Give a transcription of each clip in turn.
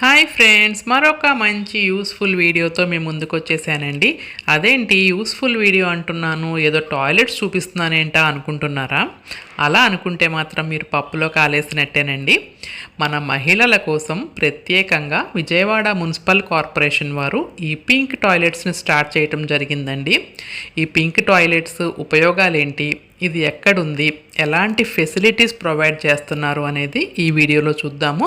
Hi friends, మరొక మంచి useful వీడియోతో మేము ముందుకు వచ్చేసానండి. అదేంటి యూస్ఫుల్ వీడియో అంటున్నాను, ఏదో టాయిలెట్స్ చూపిస్తున్నానేంటా అనుకుంటున్నారా? అలా అనుకుంటే మాత్రం మీరు పప్పులో కాలేసినట్టేనండి. మన మహిళల కోసం ప్రత్యేకంగా విజయవాడ మున్సిపల్ కార్పొరేషన్ వారు ఈ పింక్ టాయిలెట్స్ని స్టార్ట్ చేయటం జరిగిందండి. ఈ పింక్ టాయిలెట్స్ ఉపయోగాలు ఏంటి, ఇది ఎక్కడుంది, ఎలాంటి ఫెసిలిటీస్ ప్రొవైడ్ చేస్తున్నారు అనేది ఈ వీడియోలో చూద్దాము.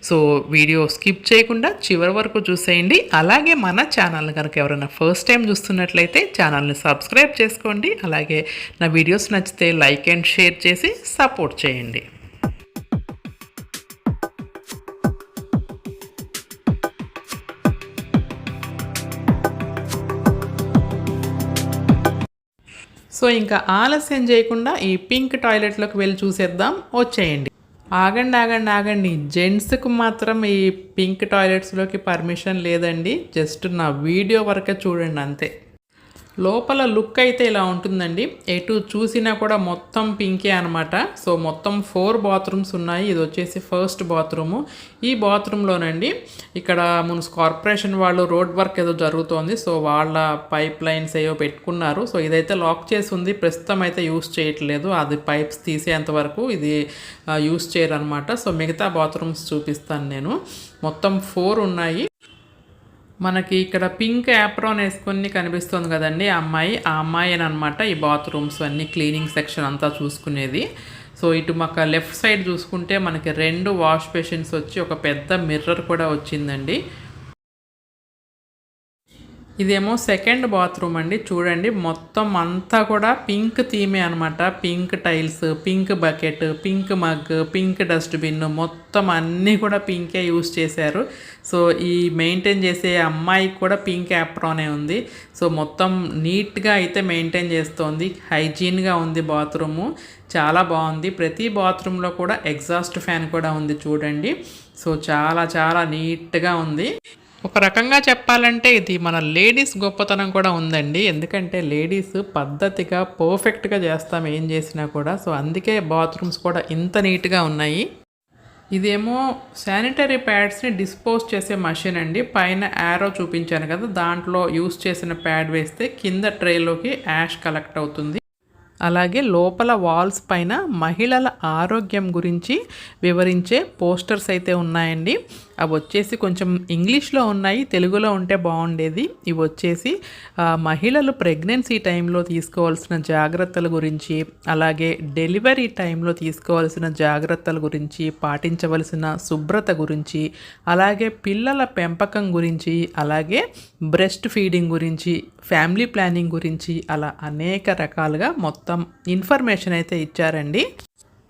సో వీడియో స్కిప్ చేయకుండా చివరి వరకు చూసేయండి. అలాగే మన ఛానల్ కనుక ఎవరైనా ఫస్ట్ టైం చూస్తున్నట్లయితే ఛానల్ని సబ్స్క్రైబ్ చేసుకోండి. అలాగే నా వీడియోస్ నచ్చితే లైక్ అండ్ షేర్ చేసి సపోర్ట్ చేయండి. సో ఇంకా ఆలస్యం చేయకుండా ఈ పింక్ టాయిలెట్లోకి వెళ్ళి చూసేద్దాం, వచ్చేయండి. ఆగండి ఆగండి ఆగండి, జెంట్స్కి మాత్రం ఈ పింక్ టాయిలెట్స్లోకి పర్మిషన్ లేదండి. జస్ట్ నా వీడియో వరకే చూడండి అంతే. లోపల లుక్ అయితే ఇలా ఉంటుందండి. ఎటు చూసినా కూడా మొత్తం పింకే అనమాట. సో మొత్తం 4 బాత్రూమ్స్ ఉన్నాయి. ఇది వచ్చేసి ఫస్ట్ బాత్రూము. ఈ బాత్రూంలోనండి ఇక్కడ మున్సిపల్ కార్పొరేషన్ వాళ్ళు రోడ్ వర్క్ ఏదో జరుగుతోంది. సో వాళ్ళ పైప్ లైన్స్ ఏవో పెట్టుకున్నారు. సో ఇదైతే లాక్ చేసి ఉంది, ప్రస్తుతం అయితే యూస్ చేయట్లేదు. అది పైప్స్ తీసేంత వరకు ఇది యూస్ చేయరు అనమాట. సో మిగతా బాత్రూమ్స్ చూపిస్తాను నేను. మొత్తం 4 ఉన్నాయి. మనకి ఇక్కడ పింక్ యాప్రాన్ వేసుకొని కనిపిస్తుంది కదండి ఆ అమ్మాయి అని అనమాట. ఈ బాత్రూమ్స్ అన్నీ క్లీనింగ్ సెక్షన్ అంతా చూసుకునేది. సో ఇటు మాకు లెఫ్ట్ సైడ్ చూసుకుంటే మనకి 2 వాష్ బేసిన్స్ వచ్చి ఒక పెద్ద మిర్రర్ కూడా వచ్చిందండి. ఇదేమో సెకండ్ బాత్రూమ్ అండి. చూడండి మొత్తం అంతా కూడా పింక్ థీమే అనమాట. Pink tiles, pink bucket, pink mug, pink dustbin, మొత్తం అన్నీ కూడా పింకే యూస్ చేశారు. సో ఈ మెయింటైన్ చేసే అమ్మాయికి కూడా పింక్ యాప్రానే ఉంది. సో మొత్తం నీట్గా అయితే మెయింటైన్ చేస్తోంది. హైజీన్గా ఉంది బాత్రూము, చాలా బాగుంది. ప్రతి బాత్రూంలో కూడా ఎగ్జాస్ట్ ఫ్యాన్ కూడా ఉంది చూడండి. సో చాలా చాలా నీట్గా ఉంది. ఒక రకంగా చెప్పాలంటే ఇది మన లేడీస్ గొప్పతనం కూడా ఉందండి. ఎందుకంటే లేడీస్ పద్ధతిగా పర్ఫెక్ట్గా చేస్తాం ఏం చేసినా కూడా. సో అందుకే బాత్రూమ్స్ కూడా ఇంత నీట్గా ఉన్నాయి. ఇదేమో శానిటరీ ప్యాడ్స్ని డిస్పోజ్ చేసే మషిన్ అండి. పైన యారో చూపించాను కదా, దాంట్లో యూస్ చేసిన ప్యాడ్ వేస్తే కింద ట్రేలోకి యాష్ కలెక్ట్ అవుతుంది. అలాగే లోపల వాల్స్ పైన మహిళల ఆరోగ్యం గురించి వివరించే పోస్టర్స్ అయితే ఉన్నాయండి. అవి వచ్చేసి కొంచెం ఇంగ్లీష్లో ఉన్నాయి, తెలుగులో ఉంటే బాగుండేది. ఇవి వచ్చేసి మహిళలు ప్రెగ్నెన్సీ టైంలో తీసుకోవాల్సిన జాగ్రత్తల గురించి, అలాగే డెలివరీ టైంలో తీసుకోవాల్సిన జాగ్రత్తల గురించి, పాటించవలసిన శుభ్రత గురించి, అలాగే పిల్లల పెంపకం గురించి, అలాగే బ్రెస్ట్ ఫీడింగ్ గురించి, ఫ్యామిలీ ప్లానింగ్ గురించి, అలా అనేక రకాలుగా మొత్తం ఇన్ఫర్మేషన్ అయితే ఇచ్చారండి.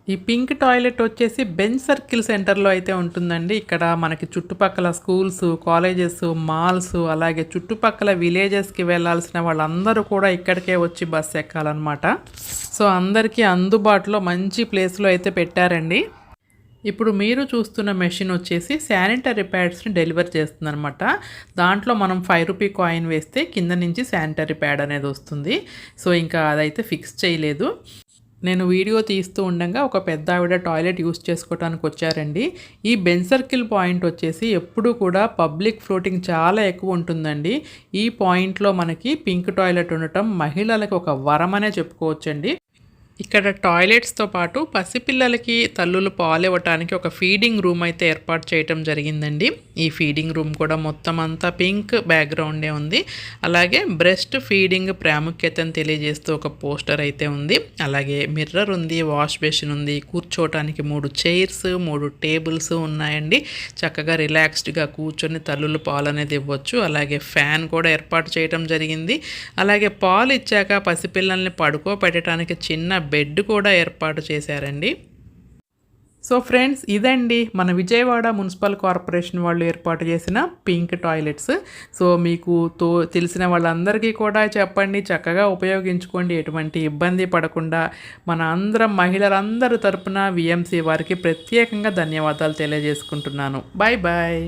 ఈ పింక్ టాయిలెట్ వచ్చేసి బెంచ్ సర్కిల్ సెంటర్లో అయితే ఉంటుందండి. ఇక్కడ మనకి చుట్టుపక్కల స్కూల్స్, కాలేజెస్, మాల్స్, అలాగే చుట్టుపక్కల విలేజెస్కి వెళ్ళాల్సిన వాళ్ళందరూ కూడా ఇక్కడికే వచ్చి బస్సు ఎక్కాలన్నమాట. సో అందరికీ అందుబాటులో మంచి ప్లేస్లో అయితే పెట్టారండి. ఇప్పుడు మీరు చూస్తున్న మెషిన్ వచ్చేసి శానిటరీ ప్యాడ్స్ని డెలివర్ చేస్తుందనమాట. దాంట్లో మనం 5 రూపీ కాయిన్ వేస్తే కింద నుంచి శానిటరీ ప్యాడ్ అనేది వస్తుంది. సో ఇంకా అదైతే ఫిక్స్ చేయలేదు. నేను వీడియో తీస్తూ ఉండగా ఒక పెద్ద ఆవిడ టాయిలెట్ యూస్ చేసుకోవడానికి వచ్చారండి. ఈ బెంచ్ సర్కిల్ పాయింట్ వచ్చేసి ఎప్పుడూ కూడా పబ్లిక్ ఫ్లోటింగ్ చాలా ఎక్కువ ఉంటుందండి. ఈ పాయింట్లో మనకి పింక్ టాయిలెట్ ఉండటం మహిళలకు ఒక వరమనే చెప్పుకోవచ్చండి. ఇక్కడ టాయిలెట్స్తో పాటు పసిపిల్లలకి తల్లులు పాలు ఇవ్వటానికి ఒక ఫీడింగ్ రూమ్ అయితే ఏర్పాటు చేయటం జరిగిందండి. ఈ ఫీడింగ్ రూమ్ కూడా మొత్తం అంతా పింక్ బ్యాక్గ్రౌండే ఉంది. అలాగే బ్రెస్ట్ ఫీడింగ్ ప్రాముఖ్యతను తెలియజేస్తూ ఒక పోస్టర్ అయితే ఉంది. అలాగే మిర్రర్ ఉంది, వాష్ బేసిన్ ఉంది, కూర్చోవటానికి 3 చైర్స్, 3 టేబుల్స్ ఉన్నాయండి. చక్కగా రిలాక్స్డ్గా కూర్చొని తల్లులు పాలు అనేది ఇవ్వచ్చు. అలాగే ఫ్యాన్ కూడా ఏర్పాటు చేయటం జరిగింది. అలాగే పాలు ఇచ్చాక పసిపిల్లల్ని పడుకోబెట్టడానికి చిన్న బెడ్ కూడా ఏర్పాటు చేశారండి. సో ఫ్రెండ్స్, ఇదండి మన విజయవాడ మున్సిపల్ కార్పొరేషన్ వాళ్ళు ఏర్పాటు చేసిన పింక్ టాయిలెట్స్. సో మీకు తెలిసిన వాళ్ళందరికీ కూడా చెప్పండి, చక్కగా ఉపయోగించుకోండి, ఎటువంటి ఇబ్బంది పడకుండా. మన అందరం మహిళలందరి తరపున విఎంసి వారికి ప్రత్యేకంగా ధన్యవాదాలు తెలియజేసుకుంటున్నాను. Bye bye.